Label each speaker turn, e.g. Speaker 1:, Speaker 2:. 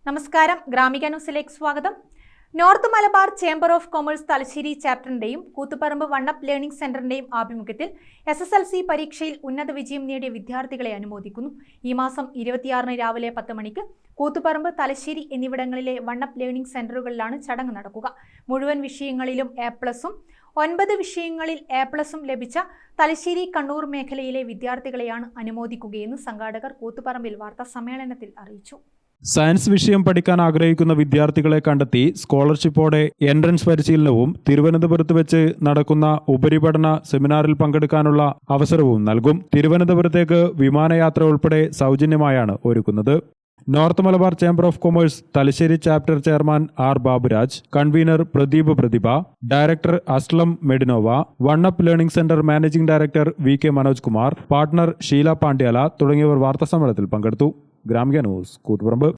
Speaker 1: നമസ്കാരം, ഗ്രാമിക ന്യൂസിലേക്ക് സ്വാഗതം. North Malabar chamber of commerce Thalassery ചാപ്റ്ററിന്റെയും കൂത്തുപറമ്പ് വണ്ണപ്പ് ലേണിംഗ് സെന്ററിന്റെയും ആഭിമുഖ്യത്തിൽ SSLC പരീക്ഷയിൽ ഉന്നത വിജയം നേടിയ വിദ്യാർത്ഥികളെ അനുമോദിക്കുന്നു. ഈ മാസം 26 രാവിലെ 10 മണിക്ക് കൂത്തുപറമ്പ്, തലശ്ശേരി എന്നിവിടങ്ങളിലെ വണ്ണപ്പ് ലേണിംഗ് സെന്ററുകളിലാണ് ചടങ്ങ് നടക്കുക. മുഴുവൻ വിഷയങ്ങളിലും A+ഉം 9 വിഷയങ്ങളിൽ A+ഉം ലഭിച്ച തലശ്ശേരി, കണ്ണൂർ മേഖലയിലെ വിദ്യാർത്ഥികളെയാണ് അനുമോദിക്കുകയെന്ന് സംഘാടകർ കൂത്തുപറമ്പിൽ വാർത്താ സമ്മേളനത്തിൽ അറിയിച്ചു.
Speaker 2: സയൻസ് വിഷയം പഠിക്കാൻ ആഗ്രഹിക്കുന്ന വിദ്യാർത്ഥികളെ കണ്ടെത്തി സ്കോളർഷിപ്പോടെ എൻട്രൻസ് പരിശീലനവും തിരുവനന്തപുരത്ത് വെച്ച് നടക്കുന്ന ഉപരിപഠന സെമിനാറിൽ പങ്കെടുക്കാനുള്ള അവസരവും നൽകും. തിരുവനന്തപുരത്തേക്ക് വിമാനയാത്ര ഉൾപ്പെടെ സൗജന്യമായാണ് ഒരുക്കുന്നത്. North Malabar chamber of commerce Thalassery chapter chairman R. Baburaj, convenor Pradeep Prathibha, director Aslam Medinova, one up learning centre managing director VK Manoj Kumar, partner Sheela Pandyala തുടങ്ങിയവർ വാർത്താസമ്മേളനത്തിൽ പങ്കെടുത്തു. ഗ്രാമിക ന്യൂസ്, കൂത്തുപറമ്പ്.